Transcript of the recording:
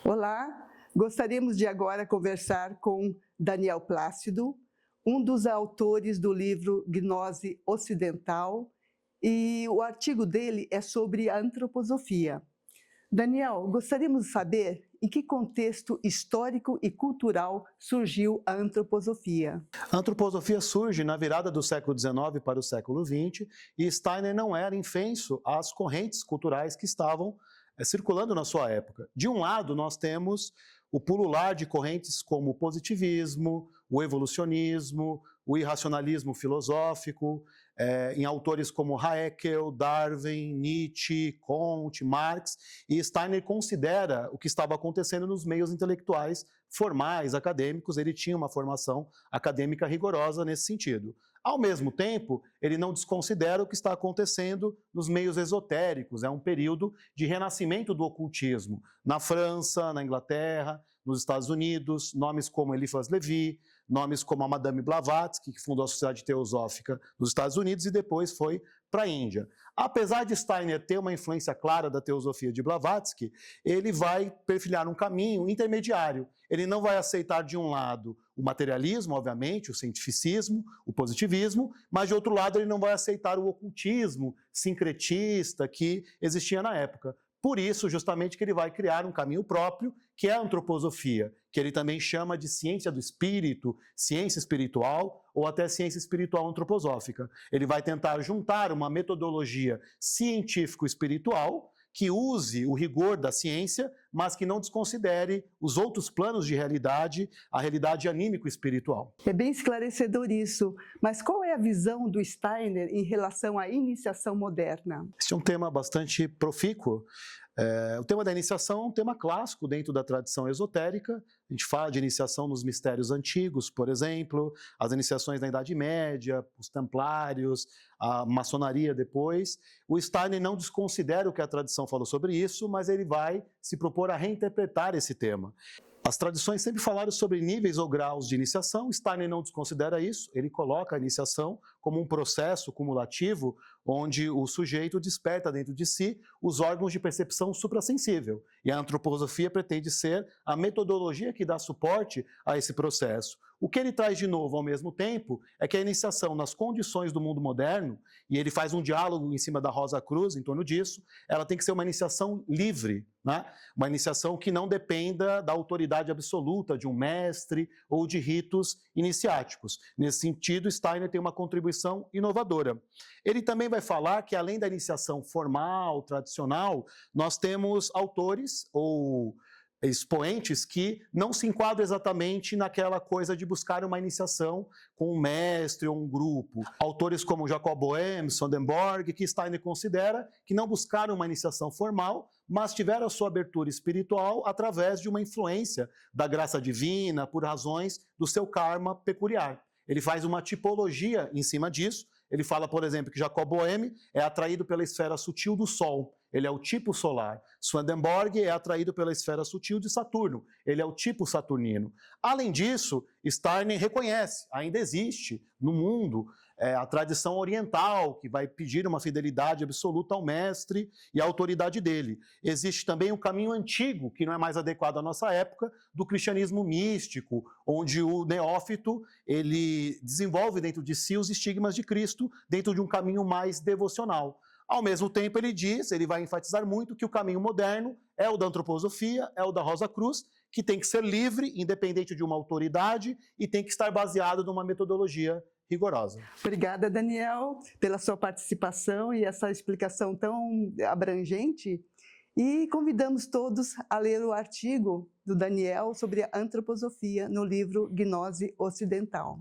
Olá, gostaríamos de agora conversar com Daniel Plácido, um dos autores do livro Gnose Ocidental, e o artigo dele é sobre a antroposofia. Daniel, gostaríamos de saber em que contexto histórico e cultural surgiu a antroposofia. A antroposofia surge na virada do século XIX para o século XX e Steiner não era infenso às correntes culturais que estavam circulando na sua época. De um lado, nós temos o pulular de correntes como o positivismo, o evolucionismo, o irracionalismo filosófico, em autores como Haeckel, Darwin, Nietzsche, Comte, Marx, e Steiner considera o que estava acontecendo nos meios intelectuais formais, acadêmicos. Ele tinha uma formação acadêmica rigorosa nesse sentido. Ao mesmo tempo, ele não desconsidera o que está acontecendo nos meios esotéricos. É um período de renascimento do ocultismo na França, na Inglaterra, nos Estados Unidos, nomes como Eliphas Levi, nomes como a Madame Blavatsky, que fundou a Sociedade Teosófica nos Estados Unidos e depois foi para a Índia. Apesar de Steiner ter uma influência clara da teosofia de Blavatsky, ele vai perfilhar um caminho intermediário. Ele não vai aceitar, de um lado, o materialismo, obviamente, o cientificismo, o positivismo, mas, de outro lado, ele não vai aceitar o ocultismo sincretista que existia na época. Por isso, justamente, que ele vai criar um caminho próprio, que é a antroposofia, que ele também chama de ciência do espírito, ciência espiritual ou até ciência espiritual antroposófica. Ele vai tentar juntar uma metodologia científico-espiritual que use o rigor da ciência, mas que não desconsidere os outros planos de realidade, a realidade anímico-espiritual. É bem esclarecedor isso, mas qual é a visão do Steiner em relação à iniciação moderna? Esse é um tema bastante profícuo. O tema da iniciação é um tema clássico dentro da tradição esotérica. A gente fala de iniciação nos mistérios antigos, por exemplo, as iniciações na Idade Média, os templários, a maçonaria depois. O Steiner não desconsidera o que a tradição falou sobre isso, mas ele vai se propor a reinterpretar esse tema. As tradições sempre falaram sobre níveis ou graus de iniciação. Steiner não desconsidera isso, ele coloca a iniciação como um processo cumulativo onde o sujeito desperta dentro de si os órgãos de percepção suprassensível. E a antroposofia pretende ser a metodologia que dá suporte a esse processo. O que ele traz de novo ao mesmo tempo é que a iniciação nas condições do mundo moderno, e ele faz um diálogo em cima da Rosa Cruz em torno disso, ela tem que ser uma iniciação livre, né? Uma iniciação que não dependa da autoridade absoluta de um mestre ou de ritos iniciáticos. Nesse sentido, Steiner tem uma contribuição inovadora. Ele também vai falar que, além da iniciação formal, tradicional, nós temos autores ou expoentes que não se enquadram exatamente naquela coisa de buscar uma iniciação com um mestre ou um grupo. Autores como Jacob Boehme, Swedenborg, que Steiner considera que não buscaram uma iniciação formal, mas tiveram a sua abertura espiritual através de uma influência da graça divina, por razões do seu karma peculiar. Ele faz uma tipologia em cima disso. Ele fala, por exemplo, que Jacob Boehme é atraído pela esfera sutil do Sol. Ele é o tipo solar. Swedenborg é atraído pela esfera sutil de Saturno. Ele é o tipo saturnino. Além disso, Steiner reconhece, ainda existe no mundo a tradição oriental, que vai pedir uma fidelidade absoluta ao mestre e à autoridade dele. Existe também o caminho antigo, que não é mais adequado à nossa época, do cristianismo místico, onde o neófito ele desenvolve dentro de si os estigmas de Cristo, dentro de um caminho mais devocional. Ao mesmo tempo, ele vai enfatizar muito que o caminho moderno é o da antroposofia, é o da Rosa Cruz, que tem que ser livre, independente de uma autoridade, e tem que estar baseado numa metodologia rigorosa. Obrigada, Daniel, pela sua participação e essa explicação tão abrangente. E convidamos todos a ler o artigo do Daniel sobre a antroposofia no livro Gnose Ocidental.